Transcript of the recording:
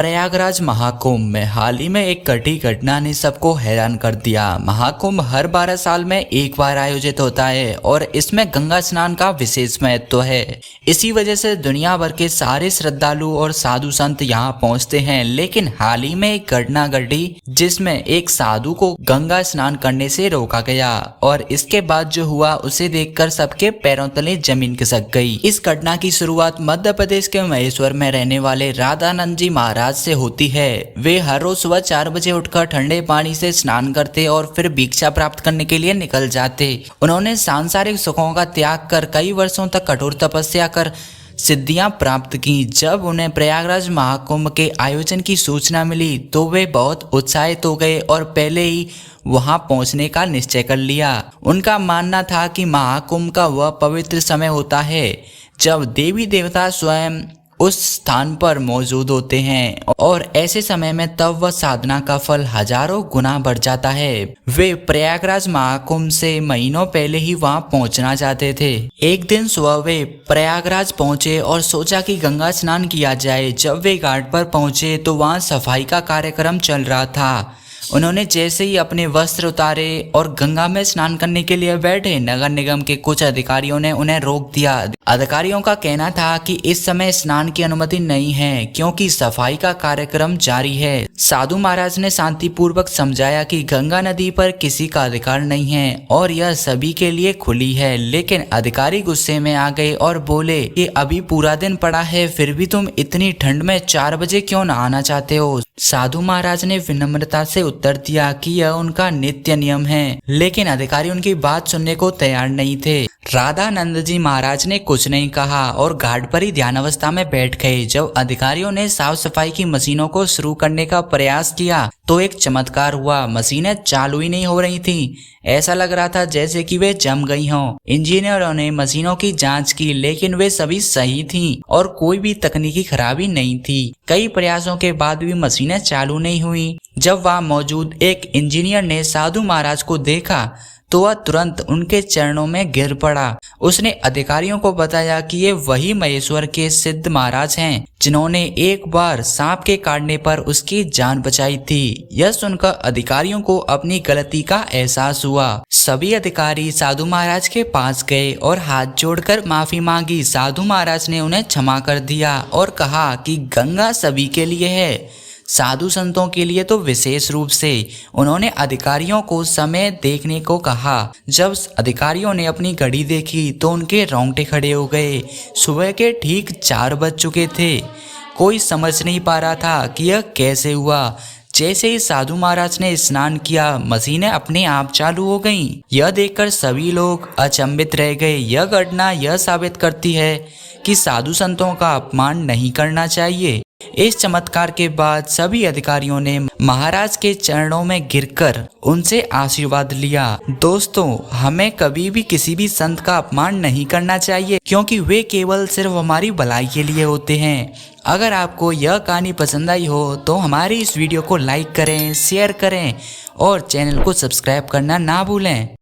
प्रयागराज महाकुंभ में हाल ही में एक कटी घटना ने सबको हैरान कर दिया। महाकुंभ हर 12 साल में एक बार आयोजित होता है और इसमें गंगा स्नान का विशेष महत्व है। इसी वजह से दुनिया भर के सारे श्रद्धालु और साधु संत यहाँ पहुँचते हैं। लेकिन हाल ही में एक घटना घटी जिसमें एक साधु को गंगा स्नान करने से रोका गया और इसके बाद जो हुआ उसे देखकर सबके पैरों तले जमीन खिसक गई। इस घटना की शुरुआत मध्य प्रदेश के महेश्वर में रहने वाले राधानंद जी महाराज से होती है। वे हर रोज सुबह 4 बजे उठकर ठंडे पानी से स्नान करते और फिर भिक्षा प्राप्त करने के लिए निकल जाते। उन्होंने सांसारिक सुखों का त्याग कर कई वर्षों तक कठोर तपस्या कर सिद्धियां प्राप्त की। जब उन्हें प्रयागराज महाकुंभ के आयोजन की सूचना मिली तो वे बहुत उत्साहित हो गए और पहले ही वहां पहुंचने का निश्चय कर लिया। उनका मानना था कि महाकुंभ का वह पवित्र समय होता है जब देवी देवता स्वयं उस स्थान पर मौजूद होते हैं और ऐसे समय में तब वह साधना का फल हजारों गुना बढ़ जाता है। वे प्रयागराज महाकुंभ से महीनों पहले ही वहां पहुंचना चाहते थे। एक दिन सुबह वे प्रयागराज पहुंचे और सोचा कि गंगा स्नान किया जाए। जब वे घाट पर पहुंचे तो वहां सफाई का कार्यक्रम चल रहा था। उन्होंने जैसे ही अपने वस्त्र उतारे और गंगा में स्नान करने के लिए बैठे, नगर निगम के कुछ अधिकारियों ने उन्हें रोक दिया। अधिकारियों का कहना था कि इस समय स्नान की अनुमति नहीं है क्योंकि सफाई का कार्यक्रम जारी है। साधु महाराज ने शांतिपूर्वक समझाया कि गंगा नदी पर किसी का अधिकार नहीं है और यह सभी के लिए खुली है। लेकिन अधिकारी गुस्से में आ गए और बोले कि अभी पूरा दिन पड़ा है, फिर भी तुम इतनी ठंड में 4 बजे क्यों नहाना चाहते हो। साधु महाराज ने विनम्रता से उत्तर दिया कि यह उनका नित्य नियम है, लेकिन अधिकारी उनकी बात सुनने को तैयार नहीं थे। राधानंद जी महाराज ने कुछ नहीं कहा और घाट पर ही ध्यान अवस्था में बैठ गए। जब अधिकारियों ने साफ सफाई की मशीनों को शुरू करने का प्रयास किया तो एक चमत्कार हुआ। मशीनें चालू ही नहीं हो रही थी। ऐसा लग रहा था जैसे कि वे जम गई हों। इंजीनियरों ने मशीनों की जांच की लेकिन वे सभी सही थीं और कोई भी तकनीकी खराबी नहीं थी। कई प्रयासों के बाद भी मशीनें चालू नहीं हुई। जब वहां मौजूद एक इंजीनियर ने साधु महाराज को देखा तो वह तुरंत उनके चरणों में गिर पड़ा। उसने अधिकारियों को बताया कि ये वही महेश्वर के सिद्ध महाराज हैं जिन्होंने एक बार सांप के काटने पर उसकी जान बचाई थी। यह सुनकर अधिकारियों को अपनी गलती का एहसास हुआ। सभी अधिकारी साधु महाराज के पास गए और हाथ जोड़कर माफी मांगी। साधु महाराज ने उन्हें क्षमा कर दिया और कहा कि गंगा सभी के लिए है, साधु संतों के लिए तो विशेष रूप से। उन्होंने अधिकारियों को समय देखने को कहा। जब अधिकारियों ने अपनी घड़ी देखी तो उनके रोंगटे खड़े हो गए। सुबह के ठीक 4 बज चुके थे। कोई समझ नहीं पा रहा था कि यह कैसे हुआ। जैसे ही साधु महाराज ने स्नान किया, मशीनें अपने आप चालू हो गईं। यह देखकर सभी लोग अचंभित रह गए। यह घटना यह साबित करती है कि साधु संतों का अपमान नहीं करना चाहिए। इस चमत्कार के बाद सभी अधिकारियों ने महाराज के चरणों में गिरकर उनसे आशीर्वाद लिया। दोस्तों, हमें कभी भी किसी भी संत का अपमान नहीं करना चाहिए क्योंकि वे केवल सिर्फ हमारी भलाई के लिए होते हैं। अगर आपको यह कहानी पसंद आई हो तो हमारी इस वीडियो को लाइक करें, शेयर करें और चैनल को सब्सक्राइब करना ना भूलें।